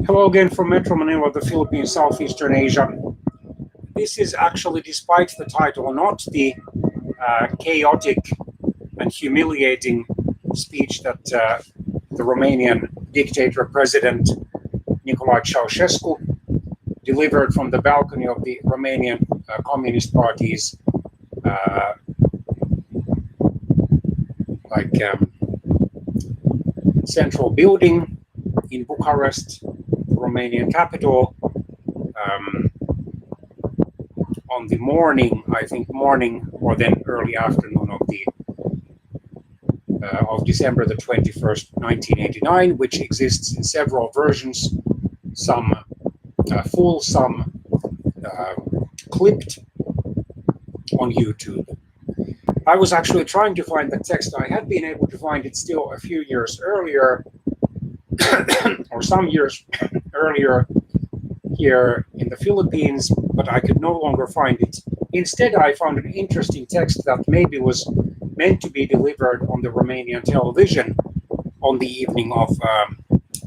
Hello again from Metro Manila, the Philippines, Southeastern Asia. This is actually, despite the title, not the chaotic and humiliating speech that the Romanian dictator President Nicolae Ceasescu delivered from the balcony of the Romanian Communist Party's central building in Bucharest, the Romanian capital, on the morning or then early afternoon of December the 21st, 1989, which exists in several versions, some full, some clipped on YouTube. I was actually trying to find the text. I had been able to find it still a few years earlier, or some years earlier here in the Philippines, but I could no longer find it. Instead, I found an interesting text that maybe was meant to be delivered on the Romanian television on the evening of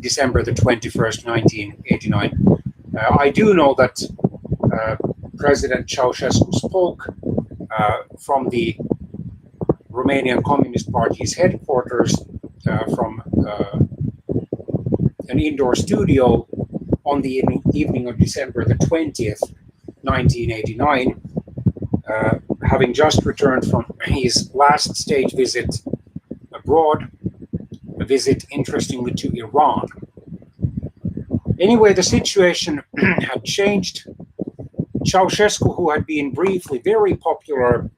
December the 21st, 1989. I do know that President Ceausescu spoke from the Romanian Communist Party's headquarters from an indoor studio on the evening of December the 20th, 1989, having just returned from his last state visit abroad, a visit, interestingly, to Iran. Anyway, the situation had changed. Ceausescu, who had been briefly very popular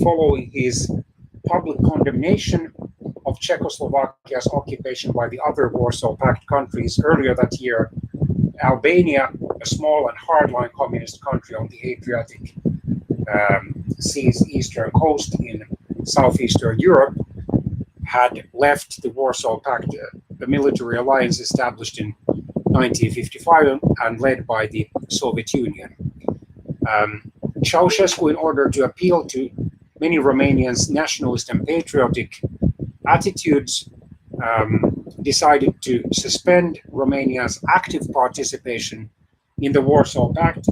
following his public condemnation of Czechoslovakia's occupation by the other Warsaw Pact countries earlier that year, Albania, a small and hardline communist country on the Adriatic Sea's eastern coast in southeastern Europe, had left the Warsaw Pact, the military alliance established in 1955 and led by the Soviet Union. Ceausescu, in order to appeal to many Romanians' nationalist and patriotic attitudes, decided to suspend Romania's active participation in the Warsaw Pact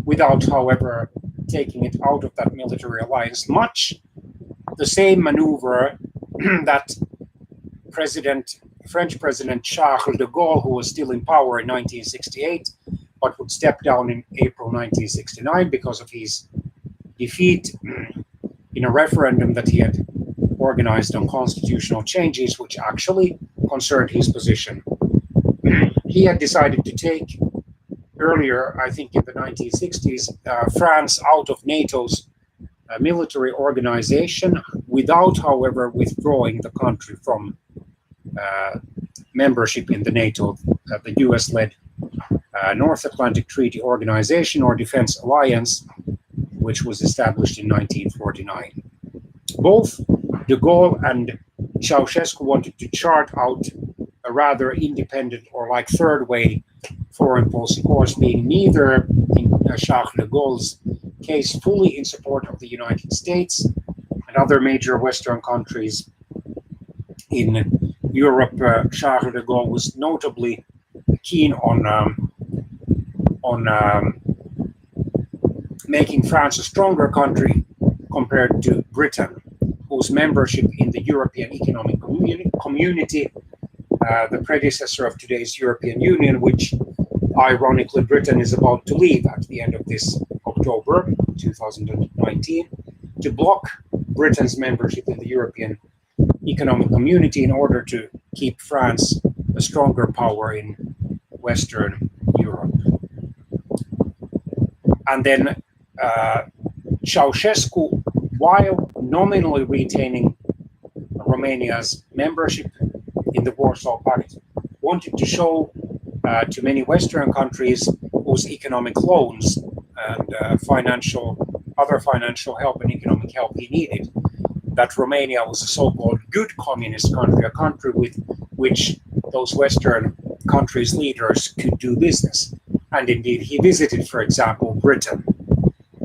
without, however, taking it out of that military alliance. Much the same maneuver that French President Charles de Gaulle, who was still in power in 1968, but would step down in April 1969 because of his defeat in a referendum that he had organized on constitutional changes, which actually concerned his position. He had decided to take earlier, I think in the 1960s, France out of NATO's military organization without, however, withdrawing the country from membership in the NATO, the US-led North Atlantic Treaty Organization or Defense Alliance, which was established in 1949. Both de Gaulle and Ceausescu wanted to chart out a rather independent or like third way foreign policy course, being neither, in Charles de Gaulle's case, fully in support of the United States and other major Western countries. In Europe, Charles de Gaulle was notably keen on making France a stronger country compared to Britain, whose membership in the European Economic Community, the predecessor of today's European Union, which ironically Britain is about to leave at the end of this October 2019, to block Britain's membership in the European Economic Community in order to keep France a stronger power in Western Europe. And then Ceausescu, while nominally retaining Romania's membership in the Warsaw Pact, wanted to show to many Western countries whose economic loans and other financial help and economic help he needed, that Romania was a so-called good communist country, a country with which those Western countries' leaders could do business. And indeed, he visited, for example, Britain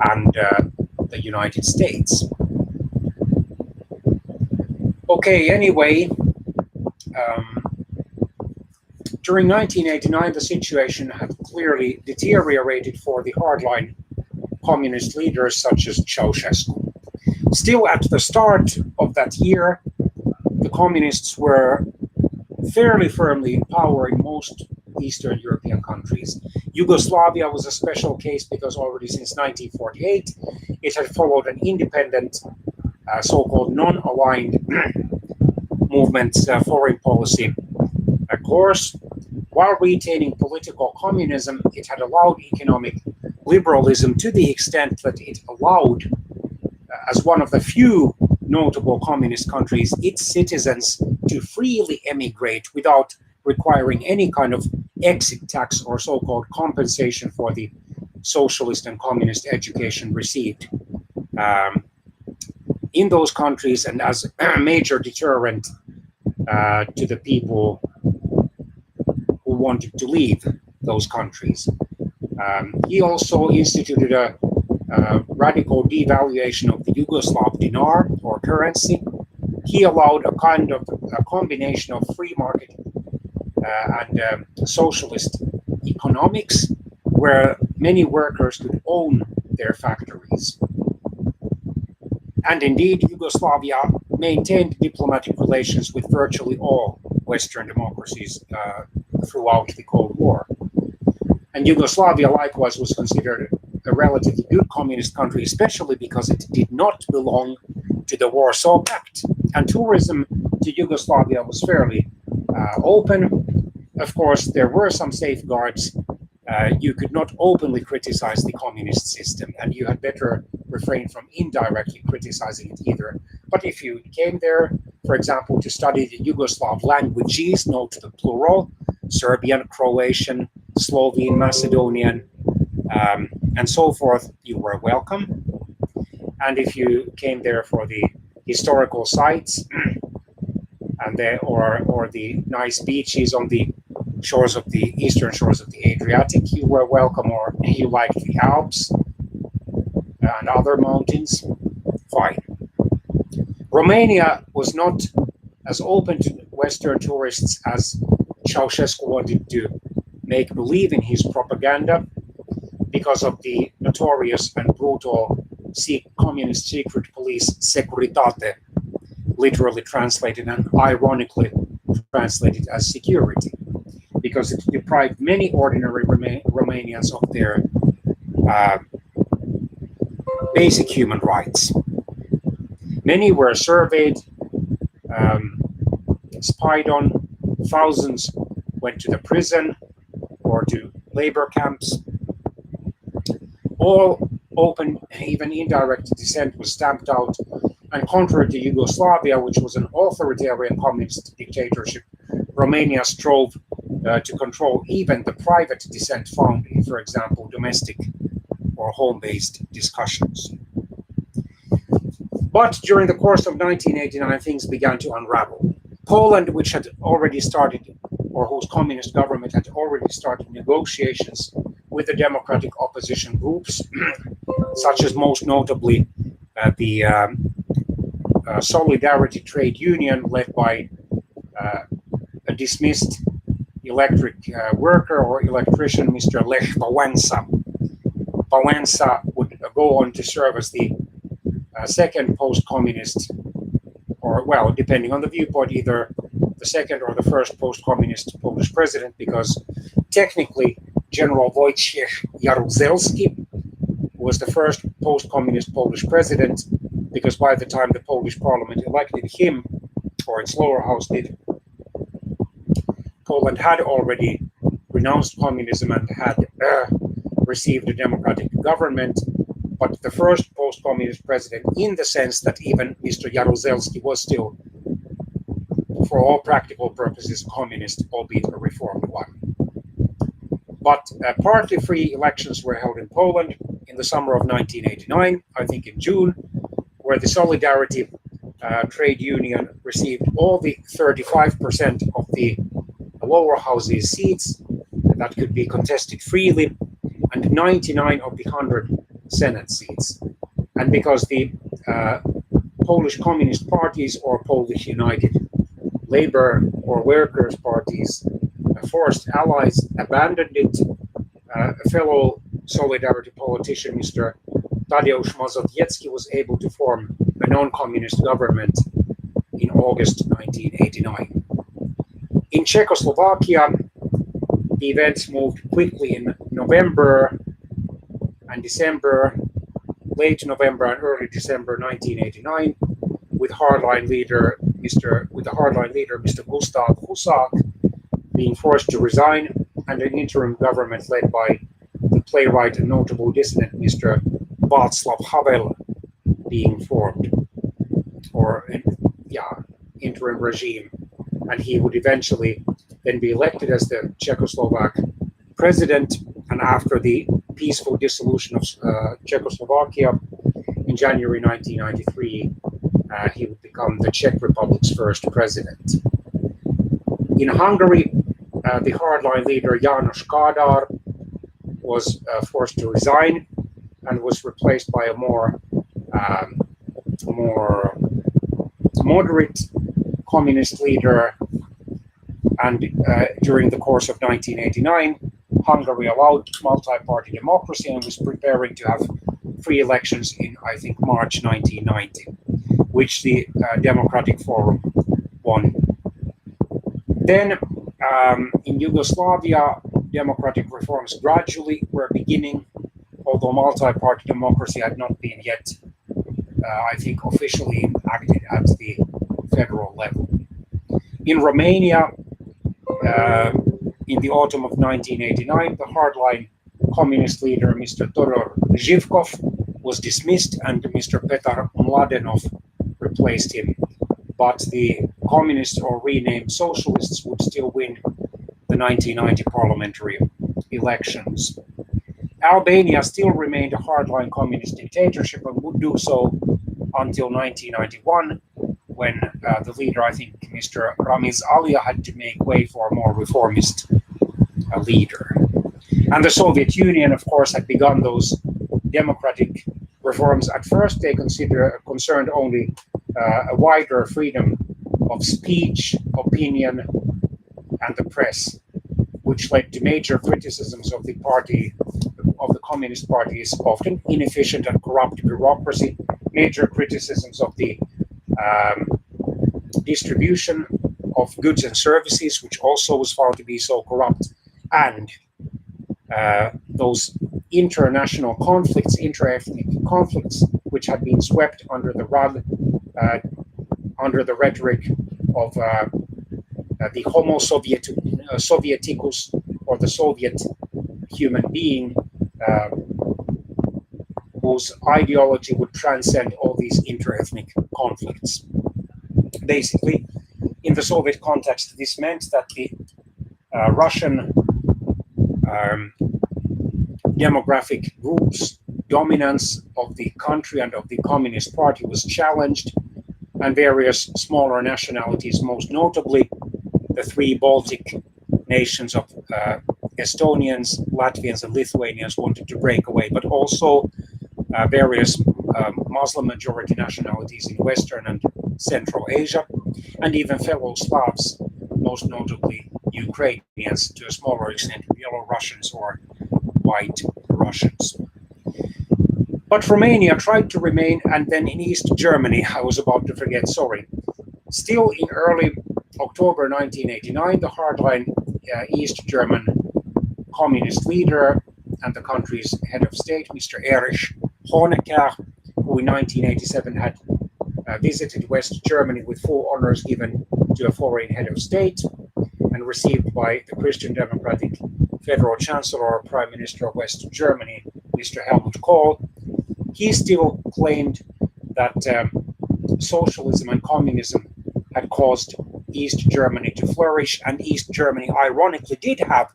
and the United States. Okay, anyway, During 1989, the situation had clearly deteriorated for the hardline communist leaders such as Ceausescu. Still, at the start of that year, the communists were fairly firmly in power in most Eastern European countries. Yugoslavia was a special case because already since 1948 it had followed an independent, so-called non-aligned movement's foreign policy course. While retaining political communism, it had allowed economic liberalism to the extent that it allowed, as one of the few notable communist countries, its citizens to freely emigrate without requiring any kind of exit tax or so-called compensation for the socialist and communist education received in those countries, and as a major deterrent to the people who wanted to leave those countries. He also instituted a radical devaluation of the Yugoslav dinar or currency. He allowed a kind of a combination of free market and socialist economics, where many workers could own their factories. And indeed, Yugoslavia maintained diplomatic relations with virtually all Western democracies throughout the Cold War. And Yugoslavia likewise was considered a relatively good communist country, especially because it did not belong to the Warsaw Pact. And tourism to Yugoslavia was fairly open. Of course, there were some safeguards. You could not openly criticize the communist system, and you had better refrain from indirectly criticizing it either. But if you came there, for example, to study the Yugoslav languages, note the plural, Serbian, Croatian, Slovene, Macedonian, and so forth, you were welcome. And if you came there for the historical sites and or the nice beaches on the shores of the eastern shores of the Adriatic, you were welcome, or you liked the Alps and other mountains, fine. Romania was not as open to Western tourists as Ceausescu wanted to make believe in his propaganda, because of the notorious and brutal communist secret police Securitate, literally translated and ironically translated as security, because it deprived many ordinary Romanians of their basic human rights. Many were surveyed, spied on, thousands went to the prison or to labor camps. All open, even indirect dissent was stamped out, and contrary to Yugoslavia, which was an authoritarian communist dictatorship, Romania strove to control even the private dissent found in, for example, domestic or home-based discussions. But during the course of 1989, things began to unravel. Poland, which had already started, or whose communist government had already started negotiations with the democratic opposition groups, such as most notably the Solidarity Trade Union, led by a dismissed electric worker or electrician, Mr. Lech Wałęsa. Wałęsa would go on to serve as the second post-communist, or, well, depending on the viewpoint, either the second or the first post-communist Polish president, because technically General Wojciech Jaruzelski was the first post-communist Polish president, because by the time the Polish parliament elected him, or its lower house did, Poland had already renounced communism and had received a democratic government. But the first post-communist president, in the sense that even Mr. Jaruzelski was still, for all practical purposes, communist, albeit a reformed one. But partly free elections were held in Poland in the summer of 1989, I think in June, where the Solidarity Trade Union received all the 35% of the lower house's seats that could be contested freely, and 99 of the 100 Senate seats. And because the Polish Communist parties or Polish United Labor or Workers' parties forced allies abandoned it. A fellow Solidarity politician, Mr. Tadeusz Mazowiecki, was able to form a non-communist government in August 1989. In Czechoslovakia, the events moved quickly in November and December, late November and early December 1989, with the hardline leader Mr. Gustav Husak being forced to resign, and an interim government led by the playwright and notable dissident Mr. Václav Havel being formed, or interim regime, and he would eventually then be elected as the Czechoslovak president. And after the peaceful dissolution of Czechoslovakia in January 1993, he would become the Czech Republic's first president. In Hungary, the hardline leader János Kádár was forced to resign and was replaced by a more moderate communist leader. And during the course of 1989, Hungary allowed multi-party democracy and was preparing to have free elections in, I think, March 1990, which the Democratic Forum won. Then in Yugoslavia, democratic reforms gradually were beginning, although multi-party democracy had not been yet, I think, officially enacted at the federal level. In Romania, in the autumn of 1989, the hardline communist leader, Mr. Todor Zhivkov, was dismissed and Mr. Petar Mladenov replaced him. But the communists, or renamed socialists, would still win the 1990 parliamentary elections. Albania still remained a hardline communist dictatorship and would do so until 1991, when the leader, I think Mr. Ramiz Alia, had to make way for a more reformist leader. And the Soviet Union, of course, had begun those democratic reforms. At first, they concerned only a wider freedom of speech, opinion, and the press, which led to major criticisms of the Communist Party's often inefficient and corrupt bureaucracy, major criticisms of the distribution of goods and services, which also was found to be so corrupt, and those international conflicts, inter-ethnic conflicts, which had been swept under the rug, under the rhetoric of the Homo Sovieticus, or the Soviet human being, whose ideology would transcend all these inter-ethnic conflicts. Basically, in the Soviet context, this meant that the Russian demographic groups' dominance of the country and of the Communist Party was challenged, and various smaller nationalities, most notably the three Baltic nations of Estonians, Latvians, and Lithuanians, wanted to break away, but also various Muslim majority nationalities in Western and Central Asia, and even fellow Slavs, most notably Ukrainians, to a smaller extent Belarusians or White Russians. But Romania tried to remain, and then in East Germany, I was about to forget, sorry. Still in early October 1989, the hardline East German communist leader and the country's head of state, Mr. Erich Honecker, who in 1987 had visited West Germany with full honors given to a foreign head of state and received by the Christian Democratic Federal Chancellor or Prime Minister of West Germany, Mr. Helmut Kohl. He still claimed that socialism and communism had caused East Germany to flourish, and East Germany ironically did have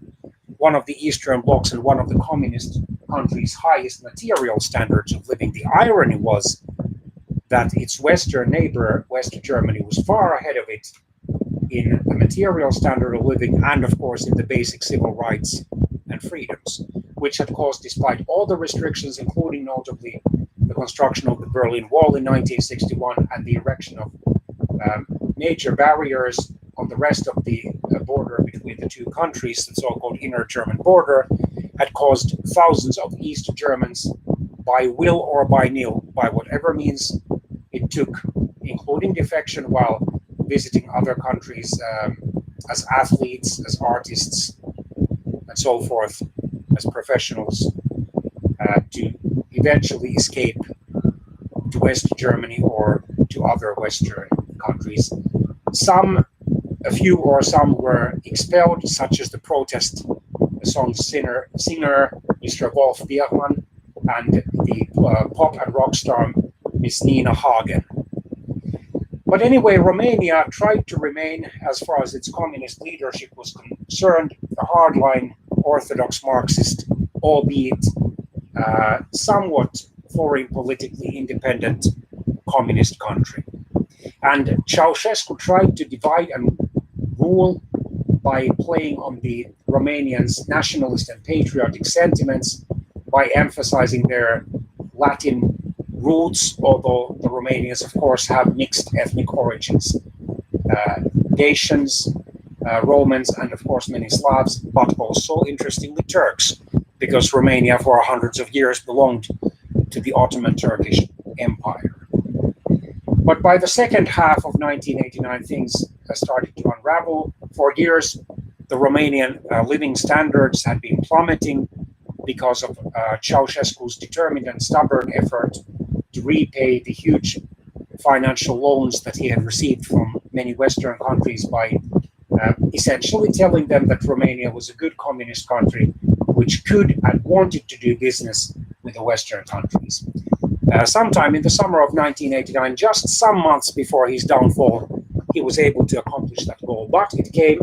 one of the Eastern blocs and one of the communist countries' highest material standards of living. The irony was that its Western neighbor, West Germany, was far ahead of it in the material standard of living and, of course, in the basic civil rights and freedoms, which had caused, despite all the restrictions, including notably the construction of the Berlin Wall in 1961 and the erection of major barriers on the rest of the border between the two countries, the so-called inner German border, had caused thousands of East Germans, by will or by nil, by whatever means it took, including defection while visiting other countries as athletes, as artists, and so forth, as professionals, to eventually escape to West Germany or to other Western countries. A few were expelled, such as the protest song singer Mr. Wolf Biermann and the pop and rock star Miss Nina Hagen. But anyway, Romania tried to remain, as far as its communist leadership was concerned, a hardline Orthodox Marxist, albeit somewhat foreign politically independent communist country. And Ceausescu tried to divide and rule by playing on the Romanians' nationalist and patriotic sentiments, by emphasizing their Latin roots, although the Romanians, of course, have mixed ethnic origins. Dacians, Romans, and of course many Slavs, but also, interestingly, Turks, because Romania for hundreds of years belonged to the Ottoman Turkish Empire. But by the second half of 1989, things started to unravel. For years, the Romanian living standards had been plummeting because of Ceausescu's determined and stubborn effort to repay the huge financial loans that he had received from many Western countries by essentially telling them that Romania was a good communist country which could and wanted to do business with the Western countries. Sometime in the summer of 1989, just some months before his downfall, he was able to accomplish that goal. But it came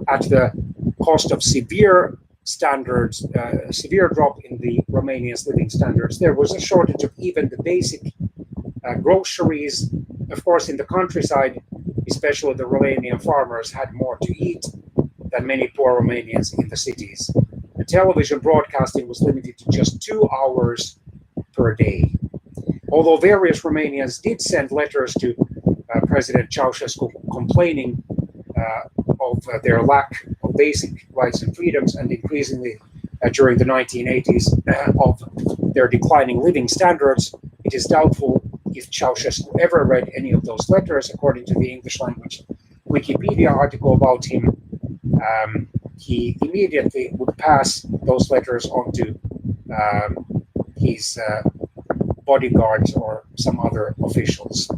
at the cost of severe standards, severe drop in the Romanians' living standards. There was a shortage of even the basic groceries. Of course, in the countryside, especially the Romanian farmers had more to eat than many poor Romanians in the cities. The television broadcasting was limited to just 2 hours per day. Although various Romanians did send letters to President Ceausescu complaining of their lack of basic rights and freedoms, and increasingly during the 1980s of their declining living standards, it is doubtful if Ceausescu ever read any of those letters. According to the English language Wikipedia article about him, he immediately would pass those letters on to his bodyguards or some other officials.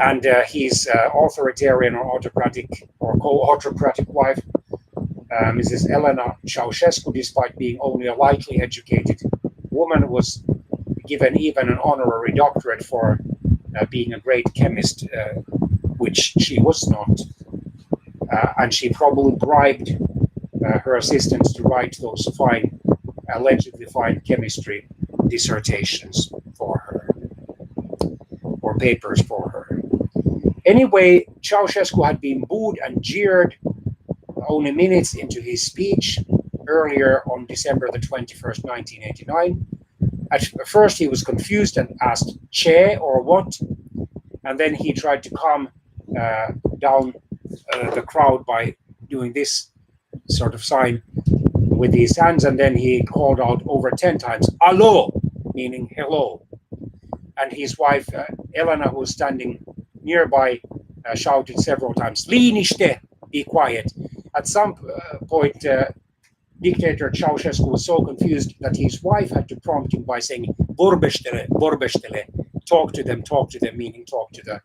And his authoritarian or autocratic or co-autocratic wife, Mrs. Elena Ceausescu, despite being only a lightly educated woman, was given even an honorary doctorate for being a great chemist, which she was not. And she probably bribed her assistants to write those fine, allegedly fine chemistry dissertations for her, or papers for her. Anyway, Ceausescu had been booed and jeered only minutes into his speech earlier on December the 21st, 1989. At first, he was confused and asked, "Che," or what? And then he tried to calm down the crowd by doing this sort of sign with his hands, and then he called out over 10 times, "Allo," meaning hello. And his wife, Elena, who was standing nearby, shouted several times, "Liniște," be quiet. At some point, dictator Ceausescu was so confused that his wife had to prompt him by saying, "Vorbește-le, vorbește-le," talk to them, meaning talk to the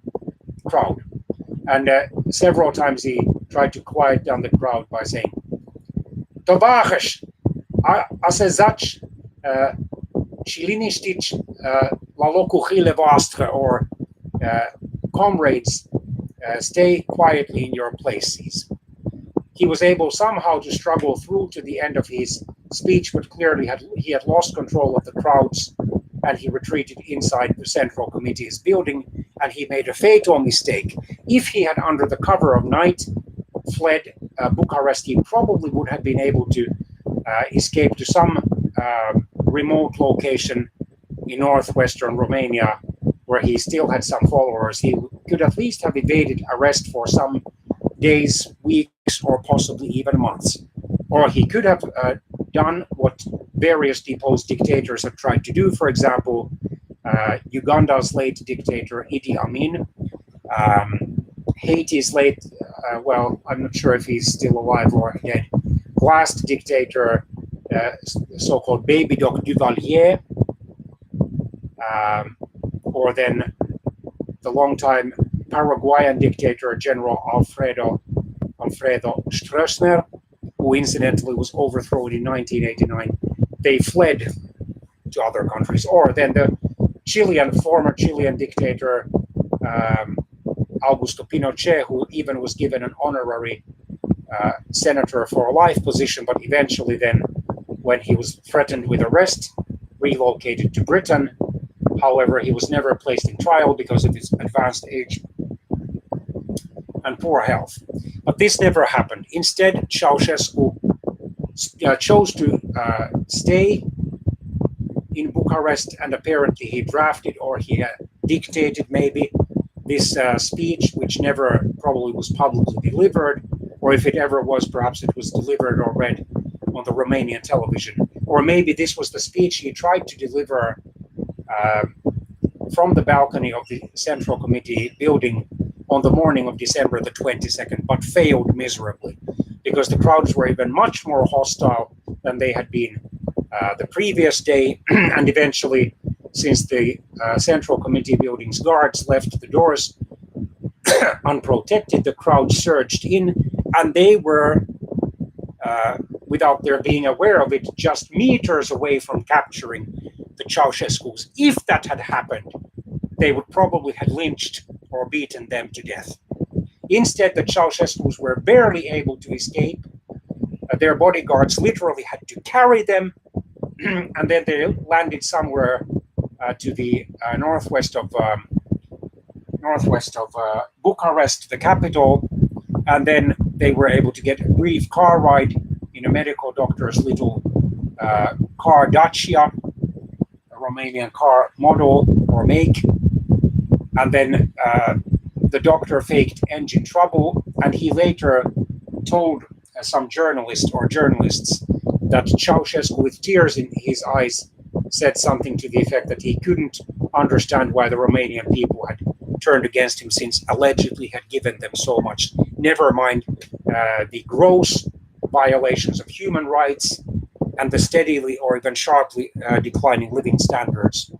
crowd. And several times he tried to quiet down the crowd by saying, "Tovarăș, a se zaci și liniștiți la locurile voastre," or "Comrades, stay quietly in your places." He was able somehow to struggle through to the end of his speech, but clearly he had lost control of the crowds, and he retreated inside the Central Committee's building, and he made a fatal mistake. If he had, under the cover of night, fled Bucharest, he probably would have been able to escape to some remote location in northwestern Romania, where he still had some followers. He could at least have evaded arrest for some days, weeks, or possibly even months. Or he could have done what various deposed dictators have tried to do. For example, Uganda's late dictator Idi Amin, Haiti's late, well, I'm not sure if he's still alive or dead, last dictator, so-called Baby Doc Duvalier, or then the longtime Paraguayan dictator General Alfredo Stroessner, who incidentally was overthrown in 1989. They fled to other countries. Or then the former Chilean dictator Augusto Pinochet, who even was given an honorary senator for a life position, but eventually then, when he was threatened with arrest, relocated to Britain. However, he was never placed in trial because of his advanced age and poor health. But this never happened. Instead, Ceausescu chose to stay in Bucharest, and apparently he drafted, or he dictated maybe, this speech, which never probably was publicly delivered, or if it ever was, perhaps it was delivered or read on the Romanian television. Or maybe this was the speech he tried to deliver from the balcony of the Central Committee building on the morning of December the 22nd, but failed miserably, because the crowds were even much more hostile than they had been the previous day. And eventually, since the Central Committee building's guards left the doors unprotected, the crowd surged in, and they were, without their being aware of it, just meters away from capturing the Ceausescus. If that had happened, they would probably have lynched or beaten them to death. Instead, the Ceausescus were barely able to escape. Their bodyguards literally had to carry them, and then they landed somewhere to the northwest of Bucharest, the capital, and then they were able to get a brief car ride in a medical doctor's little car Dacia, a Romanian car model or make, and then the doctor faked engine trouble, and he later told some journalists that Ceausescu, with tears in his eyes, said something to the effect that he couldn't understand why the Romanian people had turned against him, since allegedly had given them so much. Never mind the gross violations of human rights and the steadily or even sharply declining living standards,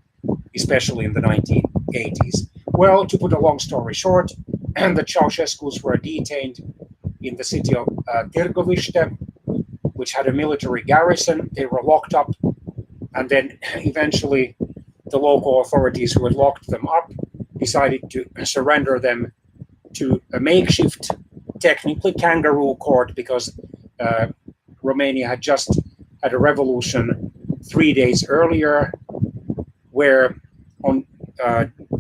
especially in the 1980s. Well, to put a long story short, the Ceausescus were detained in the city of Târgoviște, which had a military garrison. They were locked up, and then eventually the local authorities who had locked them up decided to surrender them to a makeshift, technically kangaroo court, because Romania had just had a revolution 3 days earlier, where on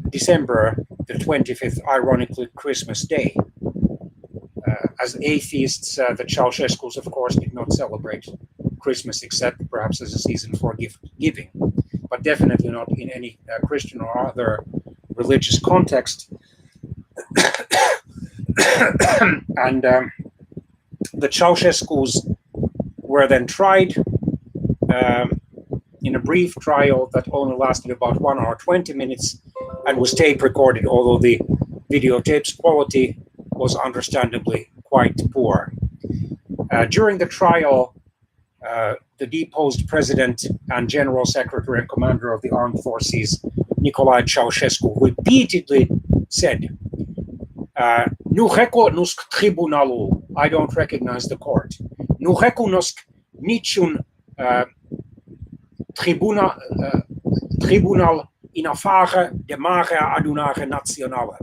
December the 25th, ironically Christmas Day, as atheists, the Ceausescus, of course, did not celebrate Christmas except perhaps as a season for gift giving, but definitely not in any Christian or other religious context. And the Ceausescus were then tried in a brief trial that only lasted about 1 hour 20 minutes and was tape recorded, although the videotape's quality was understandably quite poor. During the trial, the deposed president and general secretary and commander of the armed forces, Nicolae Ceausescu, repeatedly said, "Nu recunosc tribunalul," I don't recognize the court. "Nu recunosc niciun tribunal in afară de Marea Adunare Națională."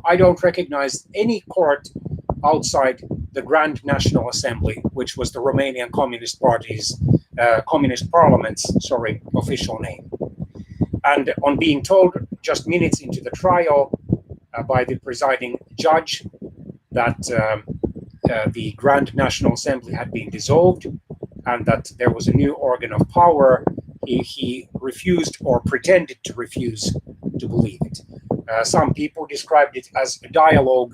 I don't recognize any court outside the Grand National Assembly, which was the Romanian Communist Party's Communist Parliament's official name. And on being told just minutes into the trial by the presiding judge that the Grand National Assembly had been dissolved and that there was a new organ of power, he refused, or pretended to refuse, to believe it. Some people described it as a dialogue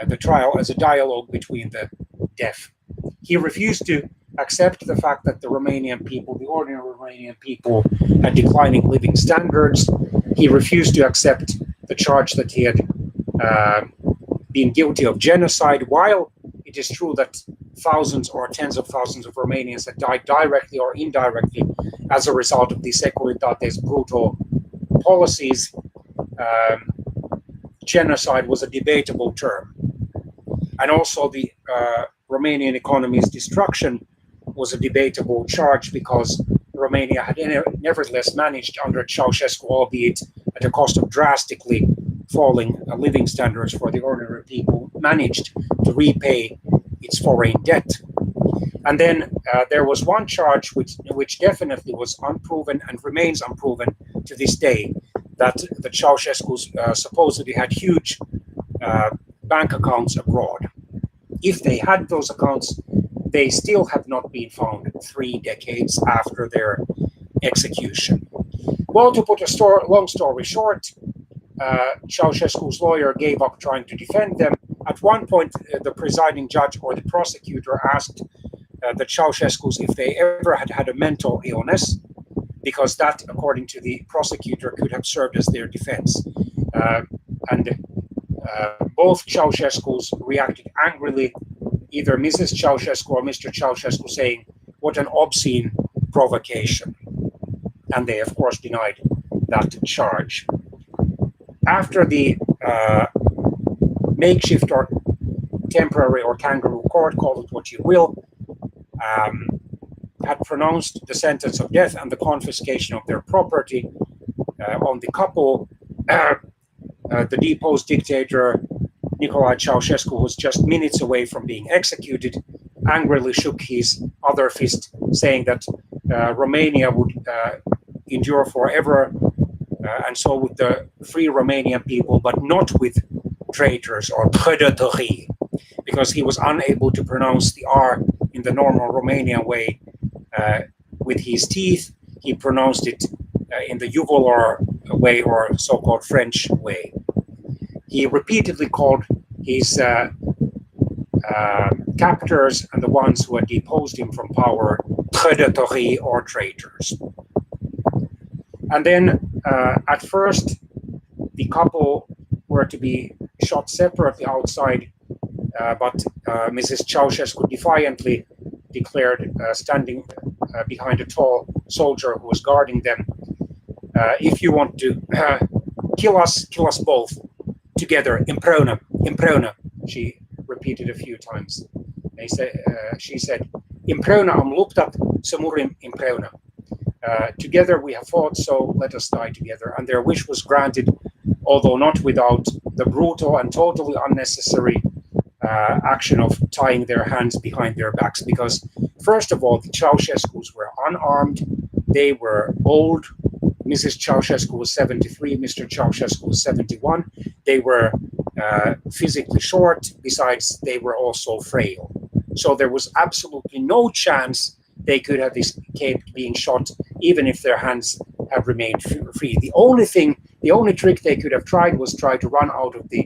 the trial as a dialogue between the deaf. He refused to accept the fact that the Romanian people, the ordinary Romanian people, had declining living standards. He refused to accept the charge that he had been guilty of genocide, while it is true that thousands or tens of thousands of Romanians had died directly or indirectly as a result of the Securitate's brutal policies. Genocide was a debatable term. And also the Romanian economy's destruction was a debatable charge, because Romania had nevertheless managed under Ceausescu, albeit at a cost of drastically falling living standards for the ordinary people, managed to repay its foreign debt. And then there was one charge which definitely was unproven and remains unproven to this day, that the Ceausescus supposedly had huge bank accounts abroad. If they had those accounts, they still have not been found 3 decades after their execution. Well, to put a long story short, Ceausescu's lawyer gave up trying to defend them. At one point, the presiding judge or the prosecutor asked the Ceausescus if they ever had had a mental illness, because that, according to the prosecutor, could have served as their defense. And both Ceausescus reacted angrily, either Mrs. Ceausescu or Mr. Ceausescu, saying, "What an obscene provocation." And they, of course, denied that charge. After the makeshift or temporary or kangaroo court, call it what you will, had pronounced the sentence of death and the confiscation of their property on the couple, the deposed dictator Nicolae Ceausescu was just minutes away from being executed, angrily shook his other fist, saying that Romania would endure forever, and so would the free Romanian people, but not with traitors or prădătorii, because he was unable to pronounce the R in the normal Romanian way with his teeth. He pronounced it in the jugular way, or so-called French way. He repeatedly called his captors and the ones who had deposed him from power prădătorii, or traitors. And then at first, the couple were to be shot separately outside, but Mrs. Ceausescu defiantly declared, standing behind a tall soldier who was guarding them, "If you want to kill us both together, împreună, împreună," she repeated a few times. She said, "Împreună am luptat, să murim împreună." Together we have fought, so let us die together. And their wish was granted, although not without the brutal and totally unnecessary action of tying their hands behind their backs. Because, first of all, the Ceausescus were unarmed, they were old. Mrs. Ceausescu was 73, Mr. Ceausescu was 71. They were physically short, besides they were also frail. So there was absolutely no chance they could have escaped being shot, even if their hands had remained free. The only trick they could have tried was try to run out of the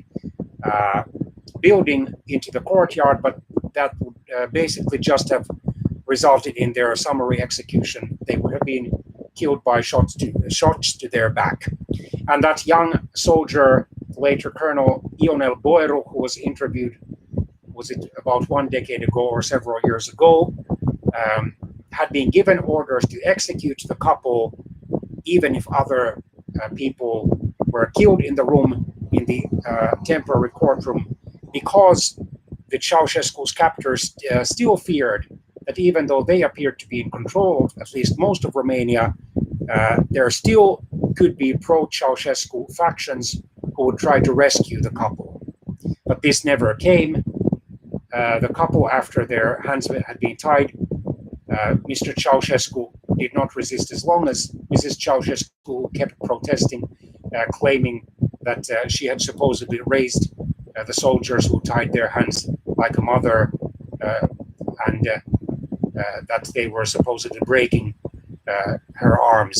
building into the courtyard, but that would basically just have resulted in their summary execution. They would have been killed by shots to their back. And that young soldier, later Colonel Ionel Boeru, who was interviewed, was it about 1 decade ago or several years ago, had been given orders to execute the couple, even if other people were killed in the room, in the temporary courtroom, because the Ceausescu's captors still feared that even though they appeared to be in control of at least most of Romania, there still could be pro-Ceausescu factions who would try to rescue the couple. But this never came. The couple, after their hands had been tied, Mr. Ceausescu did not resist as long as Mrs. Ceausescu kept protesting, claiming that she had supposedly raised the soldiers who tied their hands like a mother, and that they were supposedly breaking her arms.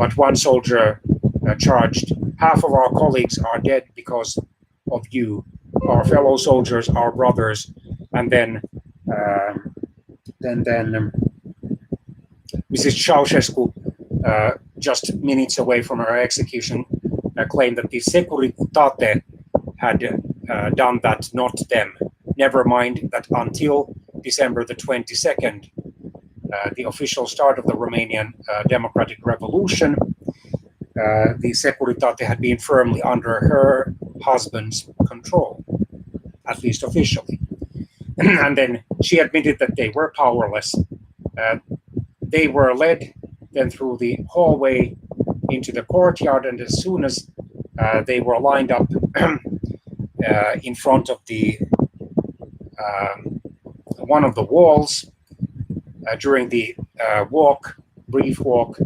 But one soldier charged, "Half of our colleagues are dead because of you, our fellow soldiers, our brothers, and then Mrs. Ceausescu, just minutes away from her execution, claimed that the Securitate had done that, not them. Never mind that until December the 22nd, the official start of the Romanian Democratic Revolution, the Securitate had been firmly under her husband's control, at least officially. And then she admitted that they were powerless. They were led then through the hallway into the courtyard, and as soon as they were lined up in front of the one of the walls during the brief walk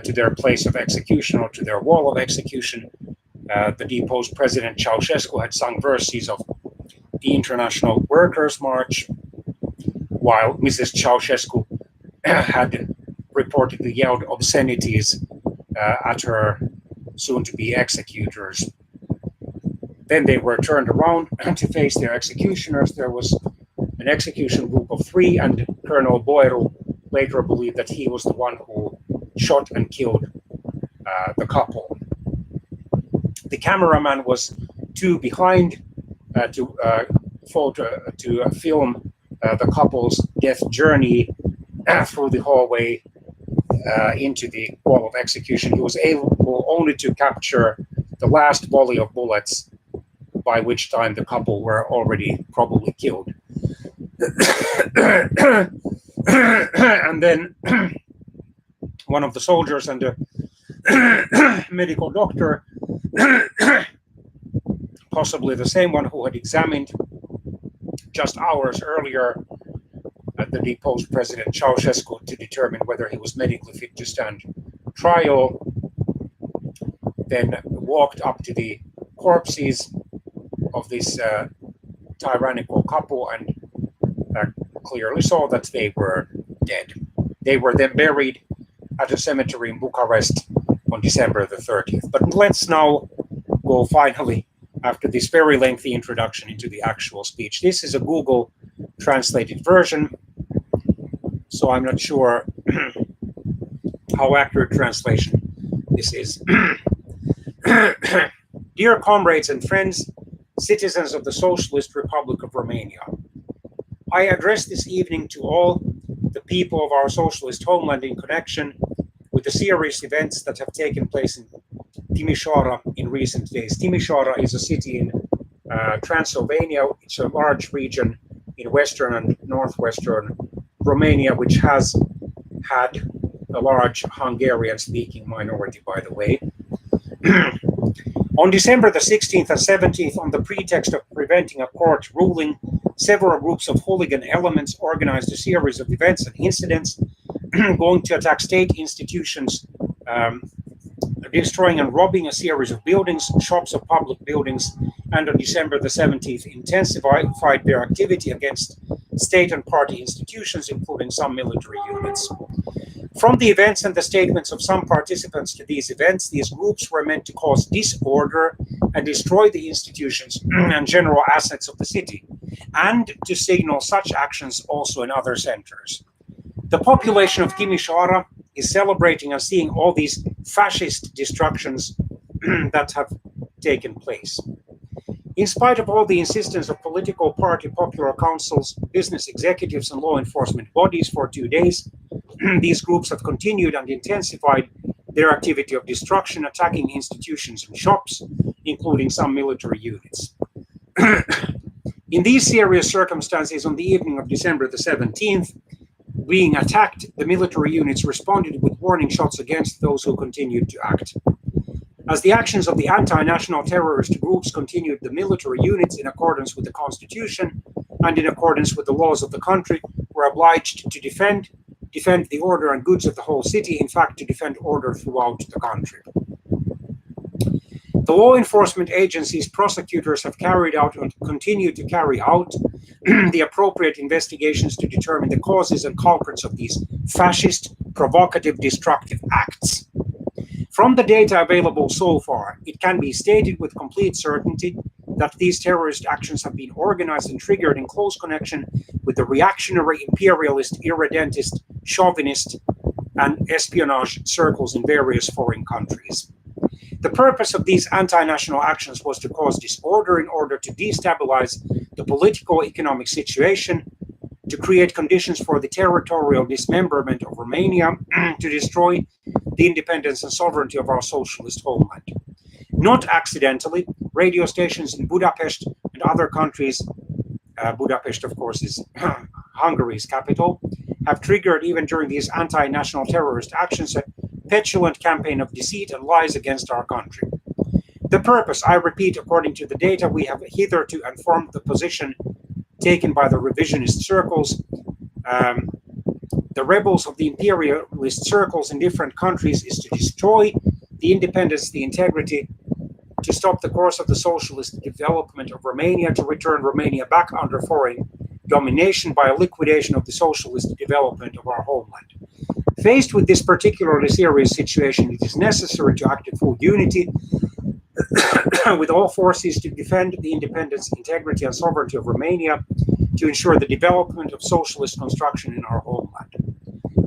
to their place of execution, or to their wall of execution, the deposed President Ceausescu had sung verses of the International Workers' March, while Mrs. Ceausescu had reportedly yelled obscenities at her soon-to-be executors. Then they were turned around to face their executioners. There was an execution group of 3, and Colonel Boiru later believed that he was the one who shot and killed the couple. The cameraman was 2 behind to film the couple's death journey through the hallway into the wall of execution. He was able only to capture the last volley of bullets, by which time the couple were already probably killed. And then one of the soldiers and a medical doctor, possibly the same one who had examined just hours earlier the deposed President Ceausescu to determine whether he was medically fit to stand trial, then walked up to the corpses of this tyrannical couple and clearly saw that they were dead. They were then buried at a cemetery in Bucharest on December the 30th. But let's now go finally, after this very lengthy introduction, into the actual speech. This is a Google translated version, so I'm not sure how accurate translation this is. Dear comrades and friends, citizens of the Socialist Republic of Romania, I address this evening to all the people of our socialist homeland in connection with the serious events that have taken place in Timișoara in recent days. Timișoara is a city in Transylvania. It's a large region in western and northwestern Romania, which has had a large Hungarian-speaking minority, by the way. On December the 16th and 17th, on the pretext of preventing a court ruling, several groups of hooligan elements organized a series of events and incidents going to attack state institutions, destroying and robbing a series of buildings, shops of public buildings, and on December the 17th intensified their activity against state and party institutions, including some military units. From the events and the statements of some participants to these events, these groups were meant to cause disorder and destroy the institutions and general assets of the city, and to signal such actions also in other centers. The population of Timișoara is celebrating and seeing all these fascist destructions that have taken place. In spite of all the insistence of political party, popular councils, business executives, and law enforcement bodies for 2 days, these groups have continued and intensified their activity of destruction, attacking institutions and shops, including some military units. In these serious circumstances, on the evening of December the 17th, being attacked, the military units responded with warning shots against those who continued to act. As the actions of the anti-national terrorist groups continued, the military units, in accordance with the constitution and in accordance with the laws of the country, were obliged to defend the order and goods of the whole city, in fact, to defend order throughout the country. The law enforcement agencies, prosecutors have carried out and continue to carry out the appropriate investigations to determine the causes and culprits of these fascist, provocative, destructive acts. From the data available so far, it can be stated with complete certainty that these terrorist actions have been organized and triggered in close connection with the reactionary, imperialist, irredentist, chauvinist, and espionage circles in various foreign countries. The purpose of these anti-national actions was to cause disorder in order to destabilize the political economic situation, to create conditions for the territorial dismemberment of Romania, to destroy the independence and sovereignty of our socialist homeland. Not accidentally, radio stations in Budapest and other countries, Budapest of course is Hungary's capital, have triggered even during these anti-national terrorist actions a petulant campaign of deceit and lies against our country. The purpose, I repeat, according to the data we have hitherto informed the position taken by the revisionist circles, the rebels of the imperialist circles in different countries, is to destroy the independence, the integrity, to stop the course of the socialist development of Romania, to return Romania back under foreign domination by a liquidation of the socialist development of our homeland. Faced with this particularly serious situation, it is necessary to act in full unity with all forces to defend the independence, integrity, and sovereignty of Romania, to ensure the development of socialist construction in our homeland.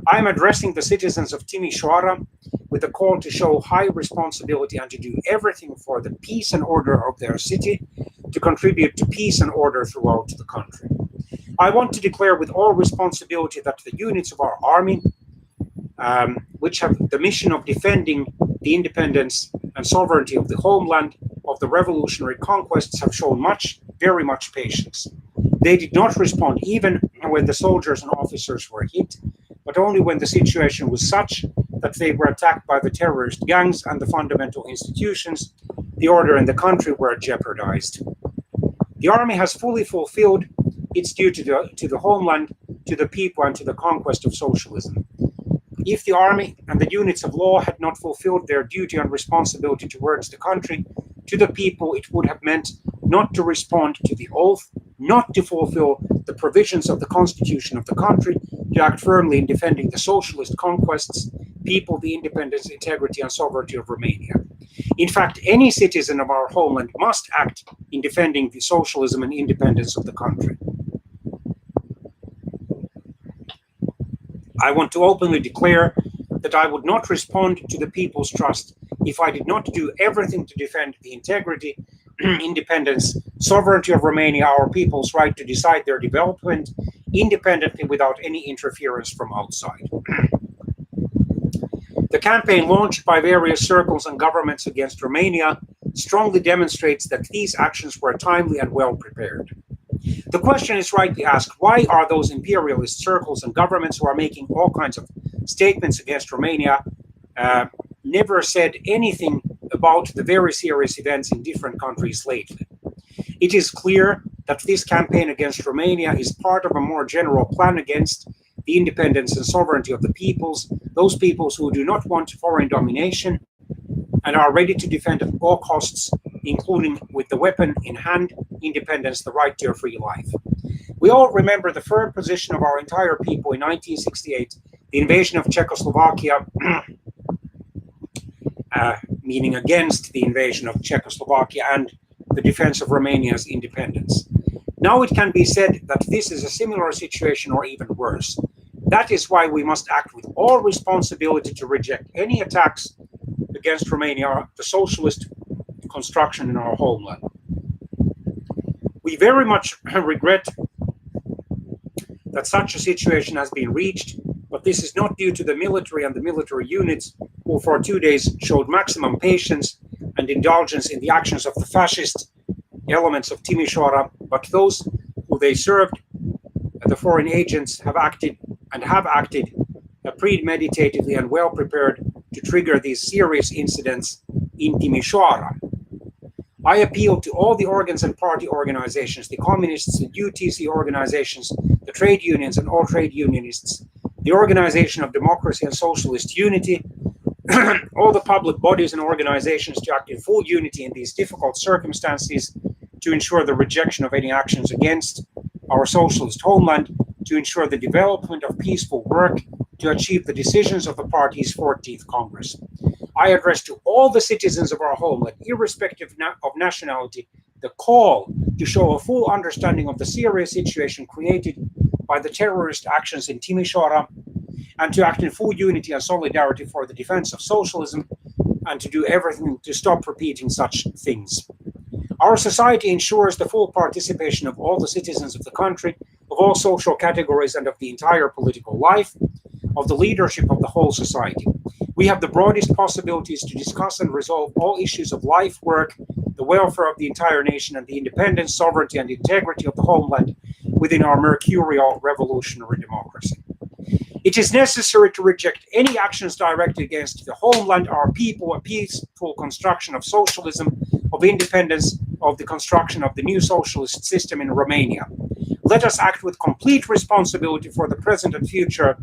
I am addressing the citizens of Timișoara with a call to show high responsibility and to do everything for the peace and order of their city, to contribute to peace and order throughout the country. I want to declare with all responsibility that the units of our army, which have the mission of defending the independence and sovereignty of the homeland of the revolutionary conquests, have shown very much patience. They did not respond even when the soldiers and officers were hit, but only when the situation was such that they were attacked by the terrorist gangs and the fundamental institutions, the order in the country, were jeopardized. The army has fully fulfilled its duty to the homeland, to the people, and to the conquest of socialism. If the army and the units of law had not fulfilled their duty and responsibility towards the country, to the people, it would have meant not to respond to the oath, not to fulfill the provisions of the constitution of the country, to act firmly in defending the socialist conquests, people, the independence, integrity, and sovereignty of Romania. In fact, any citizen of our homeland must act in defending the socialism and independence of the country. I want to openly declare that I would not respond to the people's trust if I did not do everything to defend the integrity, independence, sovereignty of Romania, our people's right to decide their development independently without any interference from outside. The campaign launched by various circles and governments against Romania strongly demonstrates that these actions were timely and well prepared. The question is rightly asked, why are those imperialist circles and governments who are making all kinds of statements against Romania never said anything about the very serious events in different countries lately? It is clear that this campaign against Romania is part of a more general plan against the independence and sovereignty of the peoples, those peoples who do not want foreign domination and are ready to defend at all costs, including with the weapon in hand, independence, the right to a free life. We all remember the firm position of our entire people in 1968, the invasion of Czechoslovakia, meaning against the invasion of Czechoslovakia, and the defense of Romania's independence. Now it can be said that this is a similar situation or even worse. That is why we must act with all responsibility to reject any attacks against Romania, the socialist construction in our homeland. We very much regret that such a situation has been reached, but this is not due to the military and the military units who for 2 days showed maximum patience and indulgence in the actions of the fascist elements of Timișoara, but those who they served, the foreign agents, have acted premeditatedly and well prepared to trigger these serious incidents in Timișoara. I appeal to all the organs and party organizations, the communists, the UTC organizations, the trade unions and all trade unionists, the Organization of Democracy and Socialist Unity, all the public bodies and organizations to act in full unity in these difficult circumstances to ensure the rejection of any actions against our socialist homeland, to ensure the development of peaceful work, to achieve the decisions of the party's 14th Congress. I address to all the citizens of our homeland, irrespective of nationality, the call to show a full understanding of the serious situation created by the terrorist actions in Timisoara, and to act in full unity and solidarity for the defense of socialism, and to do everything to stop repeating such things. Our society ensures the full participation of all the citizens of the country, of all social categories, and of the entire political life, of the leadership of the whole society. We have the broadest possibilities to discuss and resolve all issues of life, work, the welfare of the entire nation, and the independence, sovereignty, and integrity of the homeland within our mercurial revolutionary democracy. It is necessary to reject any actions directed against the homeland, our people, a peaceful construction of socialism, of independence, of the construction of the new socialist system in Romania. Let us act with complete responsibility for the present and future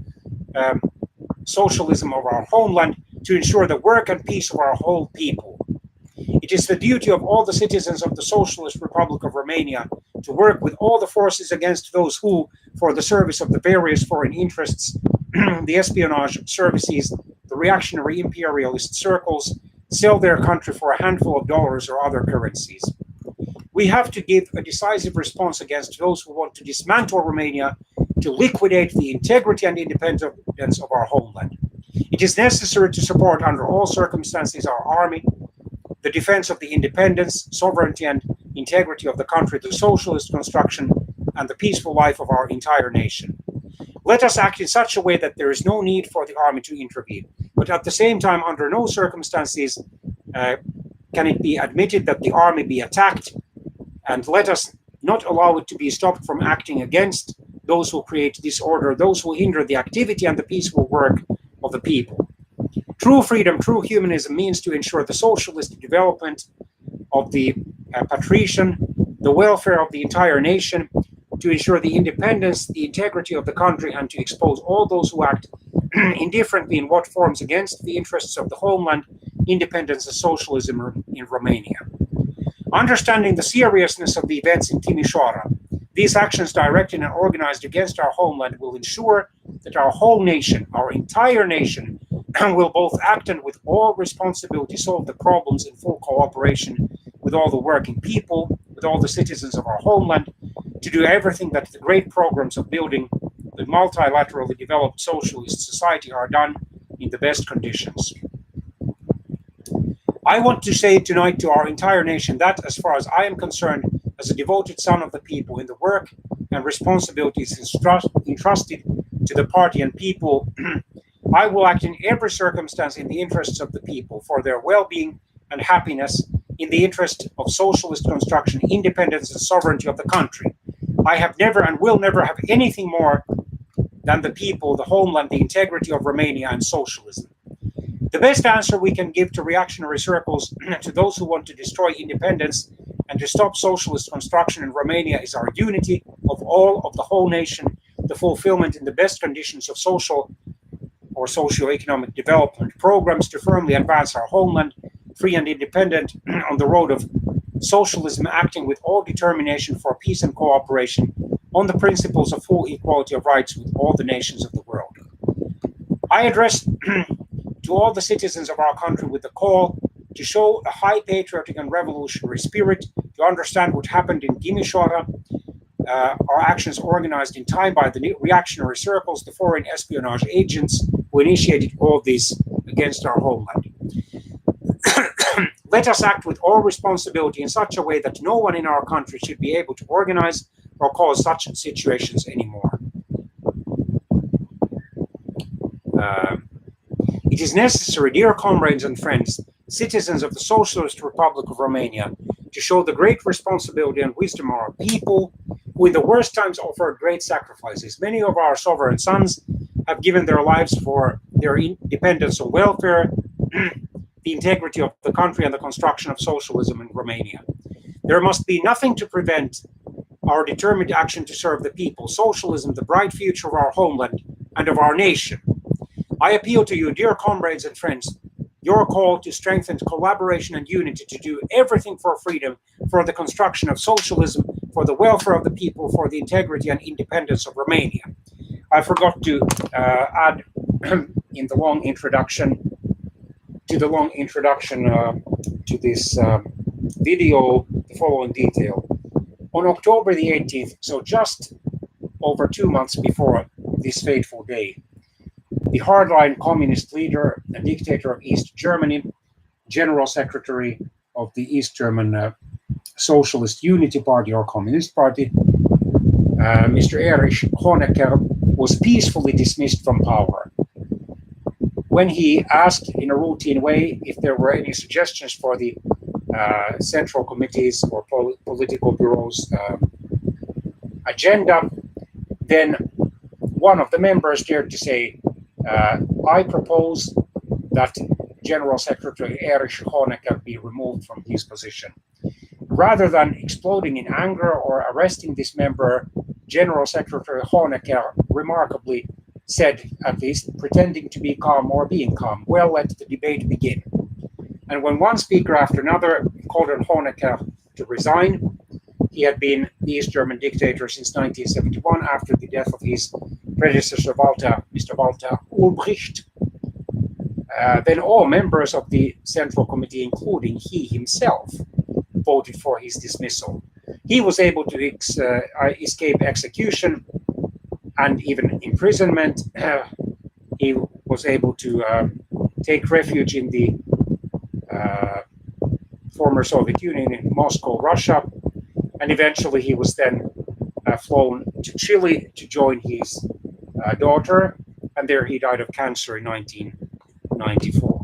socialism of our homeland, to ensure the work and peace of our whole people. It is the duty of all the citizens of the Socialist Republic of Romania to work with all the forces against those who, for the service of the various foreign interests, the espionage services, the reactionary imperialist circles, sell their country for a handful of dollars or other currencies. We have to give a decisive response against those who want to dismantle Romania, to liquidate the integrity and independence of our homeland. It is necessary to support under all circumstances our army, the defense of the independence, sovereignty, and integrity of the country, the socialist construction, and the peaceful life of our entire nation. Let us act in such a way that there is no need for the army to intervene, but at the same time, under no circumstances can it be admitted that the army be attacked, and let us not allow it to be stopped from acting against those who create disorder, those who hinder the activity and the peaceful work of the people. True freedom, true humanism means to ensure the socialist development of the patrician, the welfare of the entire nation, to ensure the independence, the integrity of the country, and to expose all those who act indifferently in what forms against the interests of the homeland, independence, and socialism in Romania. Understanding the seriousness of the events in Timisoara, these actions directed and organized against our homeland will ensure that our whole nation, our entire nation, will both act and with all responsibility solve the problems in full cooperation with all the working people, with all the citizens of our homeland, to do everything that the great programs of building the multilaterally developed socialist society are done in the best conditions. I want to say tonight to our entire nation that, as far as I am concerned, as a devoted son of the people, in the work and responsibilities entrusted to the party and people, I will act in every circumstance in the interests of the people, for their well-being and happiness, in the interest of socialist construction, independence, and sovereignty of the country. I have never and will never have anything more than the people, the homeland, the integrity of Romania, and socialism. The best answer we can give to reactionary circles, to those who want to destroy independence and to stop socialist construction in Romania, is our unity of all of the whole nation, the fulfillment in the best conditions of social or socio-economic development programs to firmly advance our homeland, free and independent, on the road of socialism, acting with all determination for peace and cooperation on the principles of full equality of rights with all the nations of the world. I address to all the citizens of our country with the call to show a high patriotic and revolutionary spirit, to understand what happened in Timisoara, our actions organized in time by the reactionary circles, the foreign espionage agents who initiated all this against our homeland. Let us act with all responsibility in such a way that no one in our country should be able to organize or cause such situations anymore. It is necessary, dear comrades and friends, citizens of the Socialist Republic of Romania, to show the great responsibility and wisdom of our people, who in the worst times offered great sacrifices. Many of our sovereign sons have given their lives for their independence and welfare, the integrity of the country, and the construction of socialism in Romania. There must be nothing to prevent our determined action to serve the people, socialism, the bright future of our homeland and of our nation. I appeal to you, dear comrades and friends, your call to strengthen collaboration and unity, to do everything for freedom, for the construction of socialism, for the welfare of the people, for the integrity and independence of Romania. I forgot to add in the long introduction to this video, the following detail. On October the 18th, so just over 2 months before this fateful day, the hardline communist leader and dictator of East Germany, General Secretary of the East German Socialist Unity Party or Communist Party, Mr. Erich Honecker, was peacefully dismissed from power. When he asked in a routine way if there were any suggestions for the central committees or political bureaus agenda, then one of the members dared to say, I propose that General Secretary Erich Honecker be removed from his position. Rather than exploding in anger or arresting this member, General Secretary Honecker remarkably said, at least pretending to be calm or being calm, well, let the debate begin. And when one speaker after another called on Honecker to resign, he had been the East German dictator since 1971 after the death of his predecessor, Mr. Walter Ulbricht. Then all members of the Central Committee, including he himself, voted for his dismissal. He was able to escape execution and even imprisonment. He was able to take refuge in the former Soviet Union in Moscow, Russia, and eventually he was then flown to Chile to join his daughter, and there he died of cancer in 1994.